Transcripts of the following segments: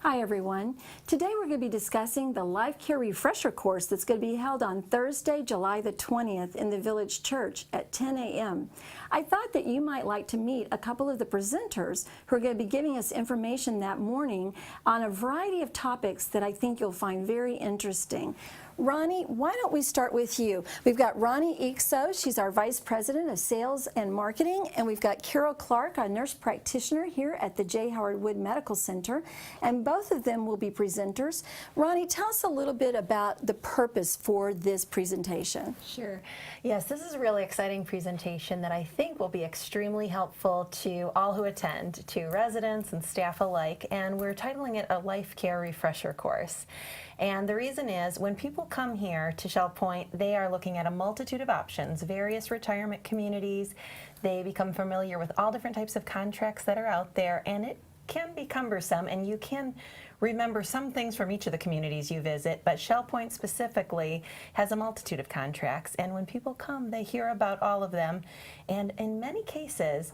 Hi everyone. Today we're going to be discussing the Lifecare Refresher course that's going to be held on Thursday, July the 20th in the Village Church at 10 a.m. I thought that you might like to meet a couple of the presenters who are going to be giving us information that morning on a variety of topics that I think you'll find very interesting. Ronnie, why don't we start with you? We've got Ronnie Ikso, she's our Vice President of Sales and Marketing, and we've got Carol Clark, a nurse practitioner here at the J. Howard Wood Medical Center, and both of them will be presenters. Ronnie, tell us a little bit about the purpose for this presentation. Sure. Yes, this is a really exciting presentation that I think will be extremely helpful to all who attend, to residents and staff alike, and we're titling it a Lifecare Refresher course. And the reason is, when people come here to Shell Point, they are looking at a multitude of options, various retirement communities. They become familiar with all different types of contracts that are out there, and it can be cumbersome, and you can remember some things from each of the communities you visit, but Shell Point specifically has a multitude of contracts, and when people come, they hear about all of them, and in many cases,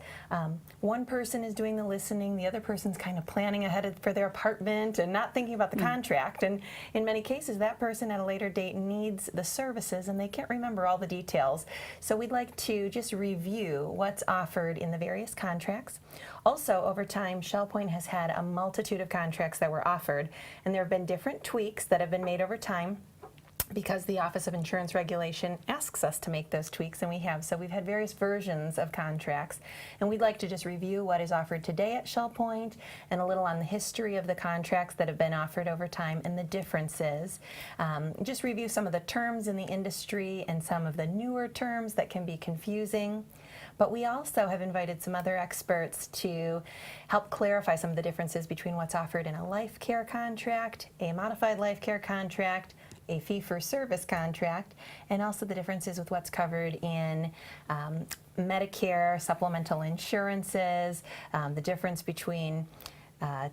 one person is doing the listening, the other person's kind of planning ahead for their apartment and not thinking about the contract, and in many cases, that person at a later date needs the services, and they can't remember all the details. So we'd like to just review what's offered in the various contracts. Also, over time, Shell Point has had a multitude of contracts that were offered, and there have been different tweaks that have been made over time because the Office of Insurance Regulation asks us to make those tweaks, and we have. So we've had various versions of contracts, and we'd like to just review what is offered today at Shell Point and a little on the history of the contracts that have been offered over time and the differences. Just review some of the terms in the industry and some of the newer terms that can be confusing. But we also have invited some other experts to help clarify some of the differences between what's offered in a life care contract, a modified life care contract, a fee-for-service contract, and also the differences with what's covered in Medicare, supplemental insurances, the difference between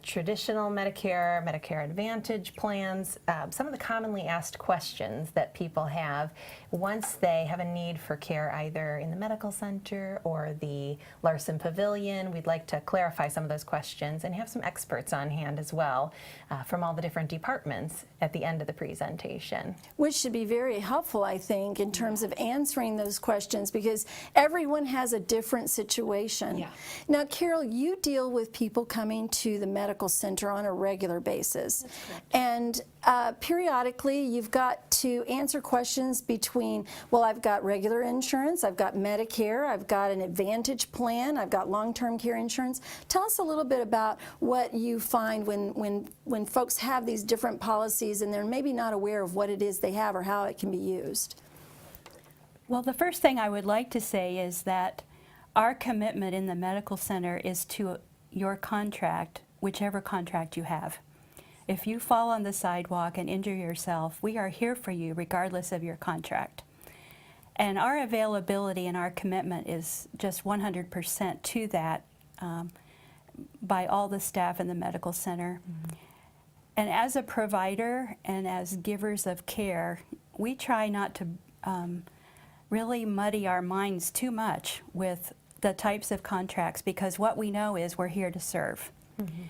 traditional Medicare, Medicare Advantage plans, some of the commonly asked questions that people have once they have a need for care either in the medical center or the Larson Pavilion. We'd like to clarify some of those questions and have some experts on hand as well from all the different departments at the end of the presentation. Which should be very helpful, I think, in terms of answering those questions because everyone has a different situation. Yeah. Now, Carol, you deal with people coming to the medical center on a regular basis. And periodically you've got to answer questions between, well, I've got regular insurance, I've got Medicare, I've got an Advantage plan, I've got long-term care insurance. Tell us a little bit about what you find when folks have these different policies and they're maybe not aware of what it is they have or how it can be used. Well, the first thing I would like to say is that our commitment in the medical center is to your contract, whichever contract you have. If you fall on the sidewalk and injure yourself, we are here for you regardless of your contract. And our availability and our commitment is just 100% to that by all the staff in the medical center. Mm-hmm. And as a provider and as givers of care, we try not to really muddy our minds too much with the types of contracts because what we know is we're here to serve. Mm-hmm.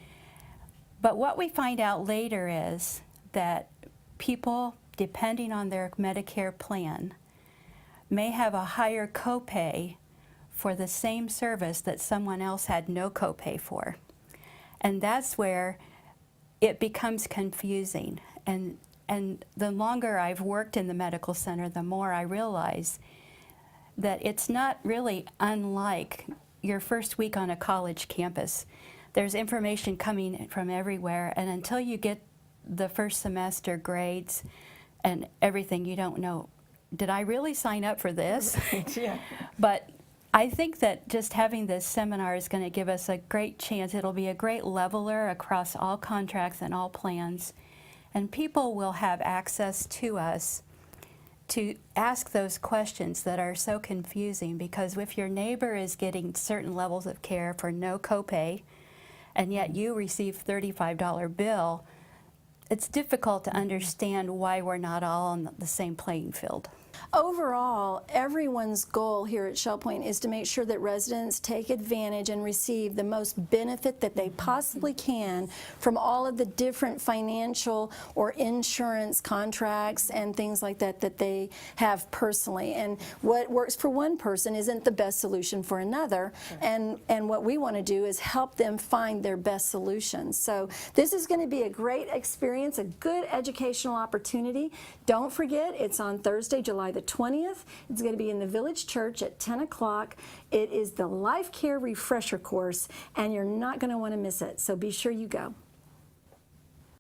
But what we find out later is that people, depending on their Medicare plan, may have a higher copay for the same service that someone else had no copay for. And that's where it becomes confusing. And the longer I've worked in the medical center, the more I realize that it's not really unlike your first week on a college campus. There's information coming from everywhere, and until you get the first semester grades and everything, you don't know, did I really sign up for this? Yeah. But I think that just having this seminar is going to give us a great chance. It'll be a great leveler across all contracts and all plans, and people will have access to us to ask those questions that are so confusing, because if your neighbor is getting certain levels of care for no copay and yet you receive $35 bill, it's difficult to understand why we're not all on the same playing field. Overall, everyone's goal here at Shell Point is to make sure that residents take advantage and receive the most benefit that they possibly can from all of the different financial or insurance contracts and things like that that they have personally. And what works for one person isn't the best solution for another. And what we want to do is help them find their best solutions. So this is going to be a great experience, a good educational opportunity. Don't forget, it's on Thursday, July the 20th. It's going to be in the Village Church at 10 o'clock. It is the Lifecare Refresher Course, and you're not going to want to miss it, so be sure you go.